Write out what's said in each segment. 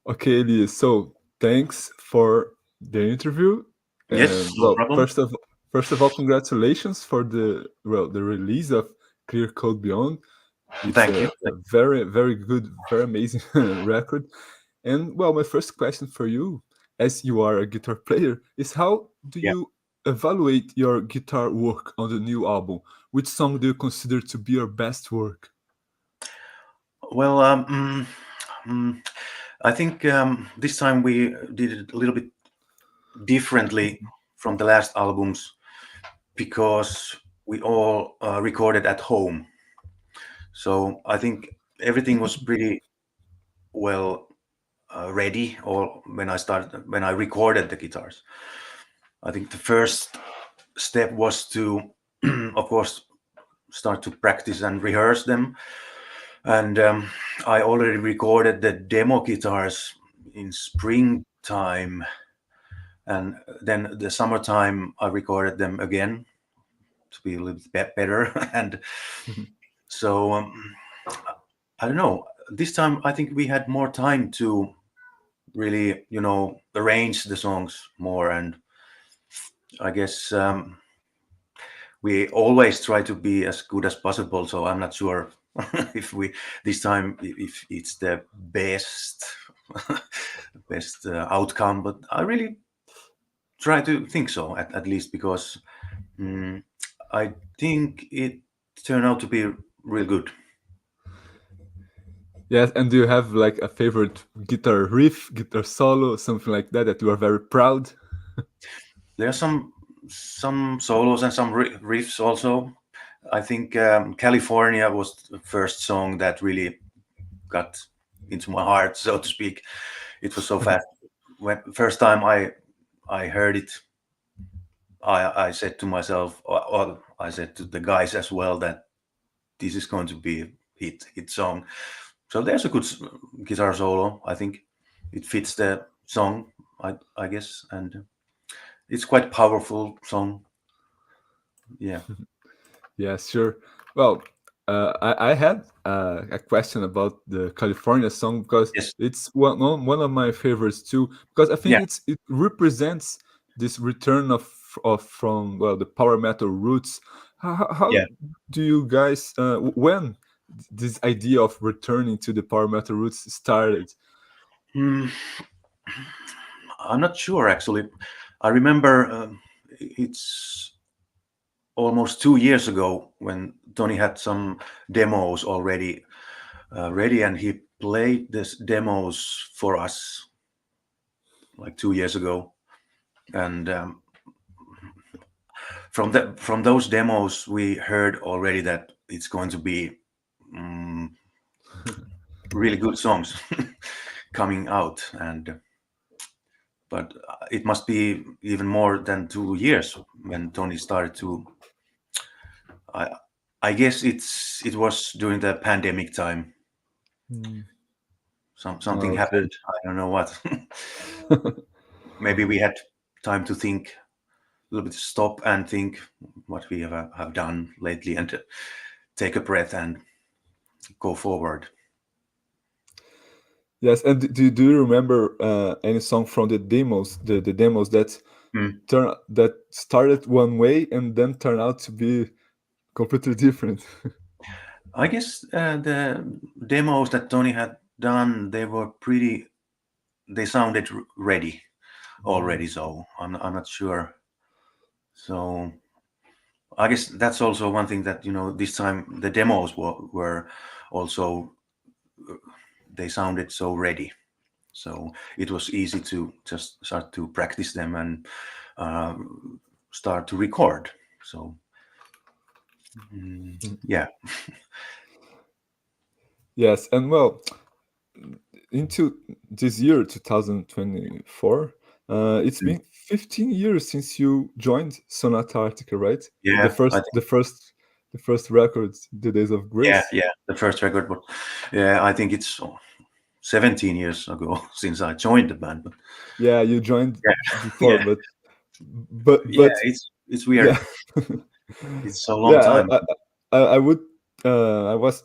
Okay, Elias. So thanks for the interview, and Yes, no problem. first of all, congratulations for the release of Clear Code Beyond. It's Thank you. a very very good, very amazing record. And well, my first question for you, as you are a guitar player, is how do Yeah. you evaluate your guitar work on the new album? Which song do you consider to be your best work? Well, I think this time we did it a little bit differently from the last albums because we all recorded at home. So I think everything was pretty well ready. Or when I recorded the guitars, I think the first step was to, of course, start to practice and rehearse them. And I already recorded the demo guitars in springtime, and then the summertime I recorded them again to be a little bit better. And so I don't know. This time I think we had more time to really, arrange the songs more, and I guess we always try to be as good as possible. So I'm not sure if we this time if it's the best best outcome, but I really try to think so at least because mm, I think it turned out to be real good. Yes, and do you have like a favorite guitar riff, guitar solo, something like that that you are very proud? There are some solos and some riffs also. I think California was the first song that really got into my heart, so to speak. It was so fast. When first time I heard it, I said to myself, or I said to the guys as well, that this is going to be a hit song. So there's a good guitar solo. I think it fits the song, I guess, and it's quite powerful song. Yeah. Yeah, sure. Well, I had a question about the California song because Yes. it's one of my favorites too. Because I think Yeah. it represents this return of from well the power metal roots. How Yeah. do you guys when this idea of returning to the power metal roots started? Hmm, I'm not sure actually. I remember it's almost 2 years ago when Tony had some demos already ready, and he played this demos for us like 2 years ago. And from those demos, we heard already that it's going to be um, really good songs coming out. And but it must be even more than 2 years when Tony started to. I I guess it was during the pandemic time. Hmm. Something Okay. happened. I don't know what. Maybe we had time to think a little bit, stop and think what we have done lately, and take a breath and go forward. Yes, and do you remember any song from the demos that Mm. that started one way and then turned out to be completely different? I guess the demos that Tony had done, they were pretty. They sounded ready Mm. already, so I'm not sure. So I guess that's also one thing that this time the demos were also they sounded so ready. So it was easy to just start to practice them and uh, start to record. So yeah, Yes, and well, into this year 2024, it's Mm. been 15 years since you joined Sonata Arctica, right? The yeah, I first think the first the first records, The Days of Grace. yeah, the first record, but yeah, I think it's 17 years ago since I joined the band. But Yeah, you joined yeah, before, yeah, yeah, but it's weird. yeah. It's a long Yeah, time. I would I was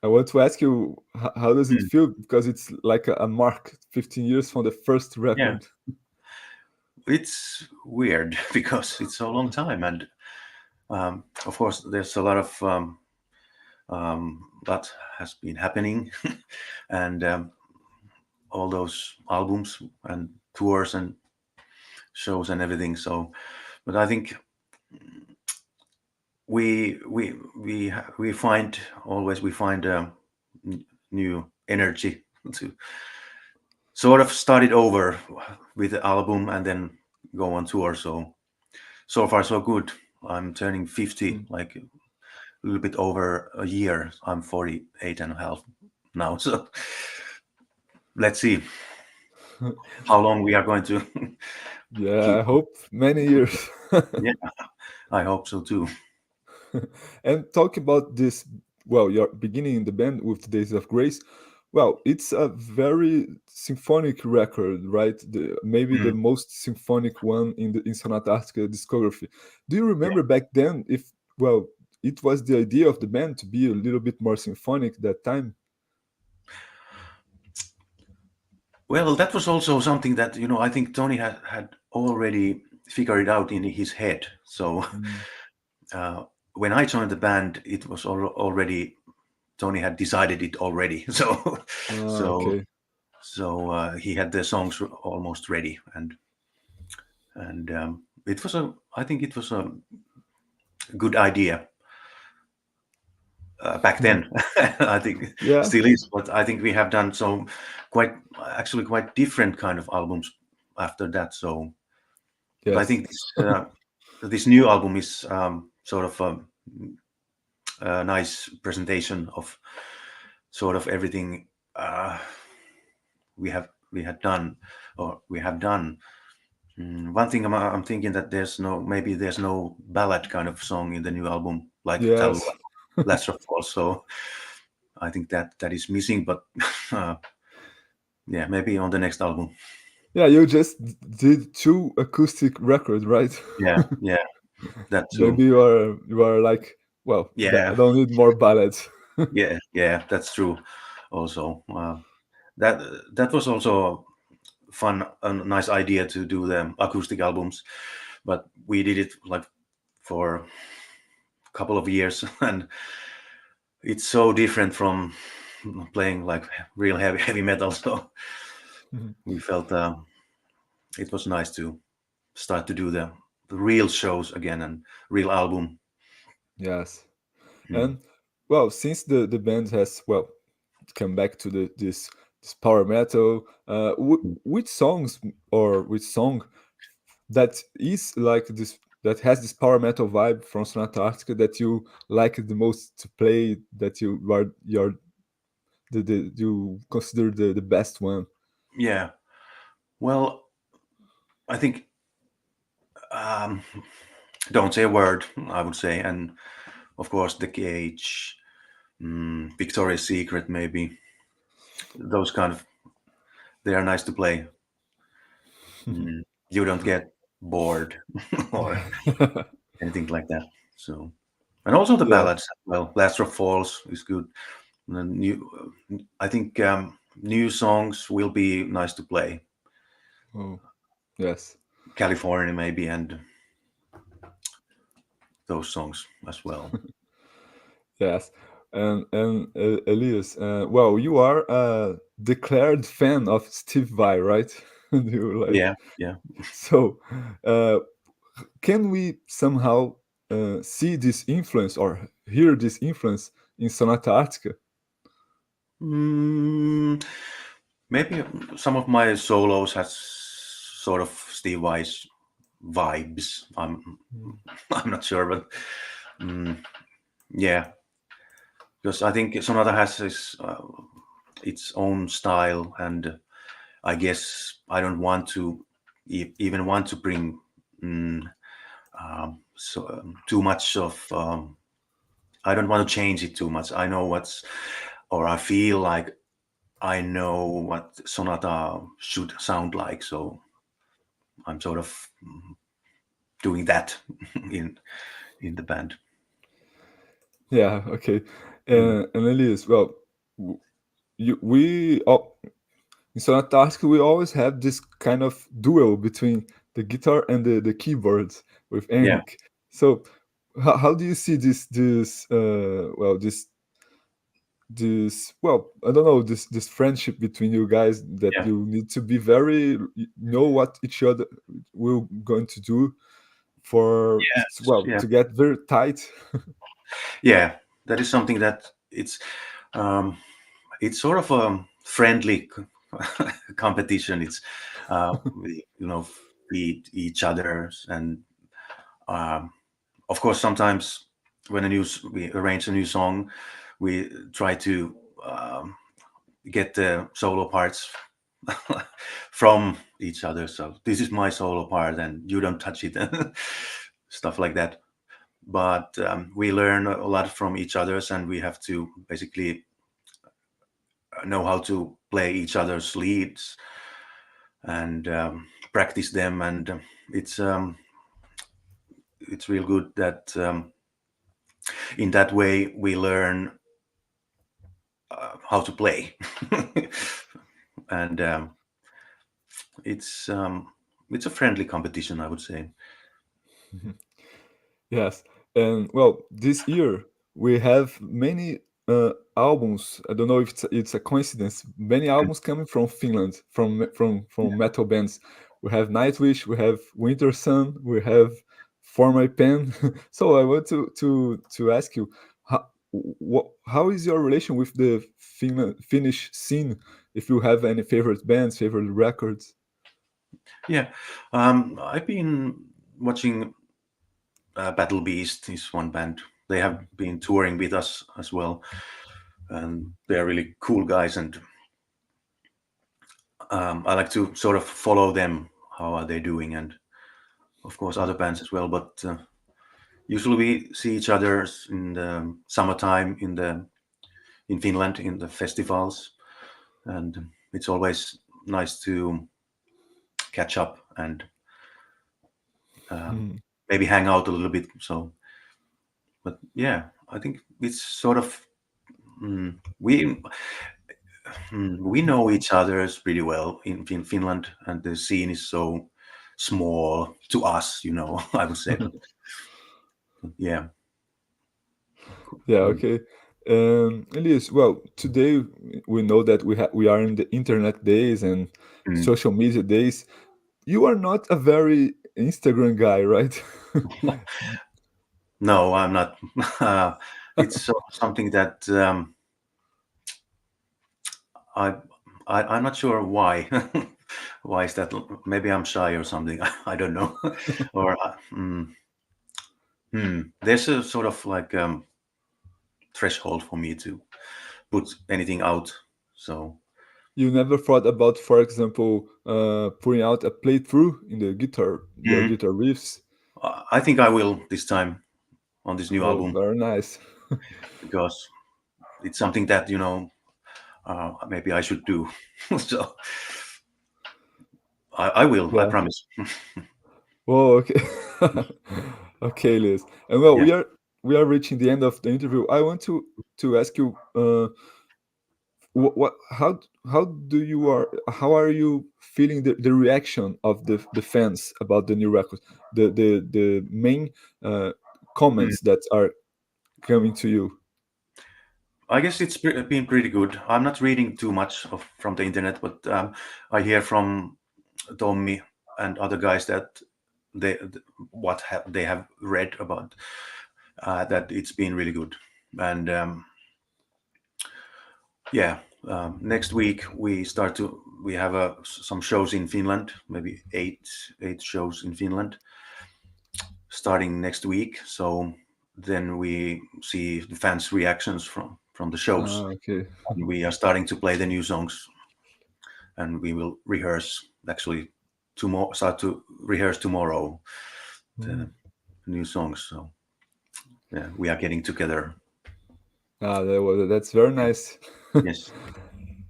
I want to ask you, how does it Mm. feel? Because it's like a mark, 15 years from the first Yeah, record. it's weird because it's a long time, and of course, there's a lot of that has been happening, and all those albums and tours and shows and everything. So, but I think we find always we find new energy to sort of start it over with the album and then go on tour. So far so good. I'm turning 50 Mm. like a little bit over a year. I'm 48 and a half now. So let's see how long we are going to Yeah, keep I on. hope many years. Yeah, I hope so too. And talk about this, well, you're beginning in the band with Days of Grace. Well, it's a very symphonic record, right? Maybe the Mm, most symphonic one in Sonata Arctica discography. Do you yeah. remember back then if, well, it was the idea of the band to be a little bit more symphonic that time? Well, that was also something that I think Tony had already figured it out in his head. So Mm. uh, when I joined the band, it was already Tony had decided it already. So Ah, so okay. he had the songs almost ready, and it was a I think it was a good idea back then. I think Yeah, still is, but I think we have done some quite different kind of albums after that. So, but I yes. think this new album is sort of a nice presentation of sort of everything we had done or we have done. One thing I'm thinking that maybe there's no ballad kind of song in the new album like Yes. Last of All. So I think that is missing, but uh, yeah, maybe on the next album. Yeah, you just did two acoustic records, right? Yeah, that too. Maybe you are like, well, I Yeah, don't need more ballads. yeah, that's true. Also, that that was also fun, a nice idea to do the acoustic albums, but we did it like for a couple of years, and it's so different from playing like real heavy metal. So Mhm. we felt it was nice to start to do the real shows again and real album. Yes. Mm. And well, since the band has, well, come back to this power metal, which songs or which song that is like this, that has this power metal vibe from Sonata Arctica, that you like the most to play, that you're you consider the best one? Yeah. Well, I think um, don't say a word, I would say, and of course the Cage, Victoria's Secret, maybe those kind of they are nice to play. Mm, you don't get bored or anything like that. So, and also the Yeah. ballads as well. Last of Falls is good. And then I think new songs will be nice to play. Oh, yes. California maybe, and those songs as well. Yes. And Elias, well, you are a declared fan of Steve Vai, right? You like, Yeah, yeah. so. Uh, can we somehow see this influence or hear this influence in Sonata Arctica? Mm, maybe some of my solos has sort of Steve Weiss vibes. Mm. I'm not sure, but yeah, because I think Sonata has its own style, and I guess I don't want to even want to bring too much of. I don't want to change it too much. I know or I feel like I know what Sonata should sound like, so I'm sort of doing that in in the band. Yeah, okay. Mm. And Elias, well, w- we all, in Sonata Arctica, we always have this kind of duel between the guitar and the keyboards with Yeah, Enric. So, how do you see this well, I don't know, this friendship between you guys, that yeah, you need to be very, know what each other will going to do for, well, yeah, to get very tight. yeah. That is something that um, it's sort of a friendly competition. It's we, feed each other's, and um, of course sometimes when we arrange a new song, we try to um, get the solo parts from each other. So this is my solo part, and you don't touch it, stuff like that. But we learn a lot from each other's, and we have to basically know how to play each other's leads and practice them. And it's real good that in that way we learn how to play. And it's um, it's a friendly competition, I would say. Yes, and well, this year we have many albums. I don't know if it's a coincidence. Many albums coming from Finland, from metal bands. We have Nightwish, we have Winter Sun, we have For My Pen. So I want to ask you, how is your relation with the Finnish scene? If you have any favorite bands, favorite records? Yeah, I've been watching Battle Beast is one band. They have been touring with us as well, and they are really cool guys. And I like to sort of follow them. How are they doing? And of course, other bands as well. But usually we see each other in the summertime in Finland in the festivals, and it's always nice to catch up and um, Hmm. maybe hang out a little bit. So, but yeah, I think it's sort of mm, we we know each other pretty well in Finland, and the scene is so small to us, I would say. But yeah. Yeah, Mm. okay. Elias, well, today we know that we are in the internet days and Mm. social media days. You are not a very Instagram guy, right? No, I'm not. It's something that I, I'm not sure why. Why is that? Maybe I'm shy or something. I don't know. Or there's a sort of like threshold for me to put anything out. So You never thought about, for example, putting out a playthrough in the guitar, your mm, guitar riffs? I think I will this time on this new Oh, album, very nice. because it's something that maybe I should do. So I will. I Yeah. promise. Oh, okay. Okay, Liz. And well, Yeah. we are reaching the end of the interview. I want to ask you, what how are you feeling the reaction of the fans about the new record, the main uh, Mm. comments that are coming to you? I guess it's been pretty good. I'm not reading too much from the internet, but I hear from Tommy and other guys that they have read about that it's been really good. And yeah, next week we have some shows in Finland, maybe eight shows in Finland starting next week. So then we see the fans' reactions from the shows. Okay. And we are starting to play the new songs, and we will rehearse actually tomorrow. Start to rehearse tomorrow the Mm. new songs. So yeah, we are getting together. That's very nice. Yes.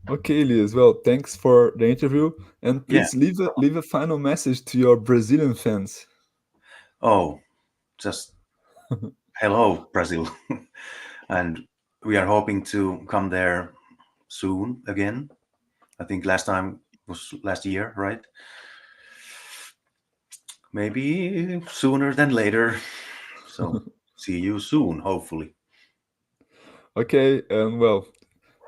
Okay, Elias. Well, thanks for the interview, and Yeah. please leave a final message to your Brazilian fans. Oh, just hello, Brazil, and we are hoping to come there soon again. I think last time was last year, right? Maybe sooner than later. So see you soon, hopefully. Okay, and well,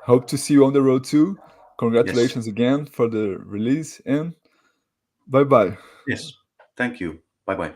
hope to see you on the road too. Yes. Congratulations again for the release, and bye bye. Yes. Thank you. Bye bye.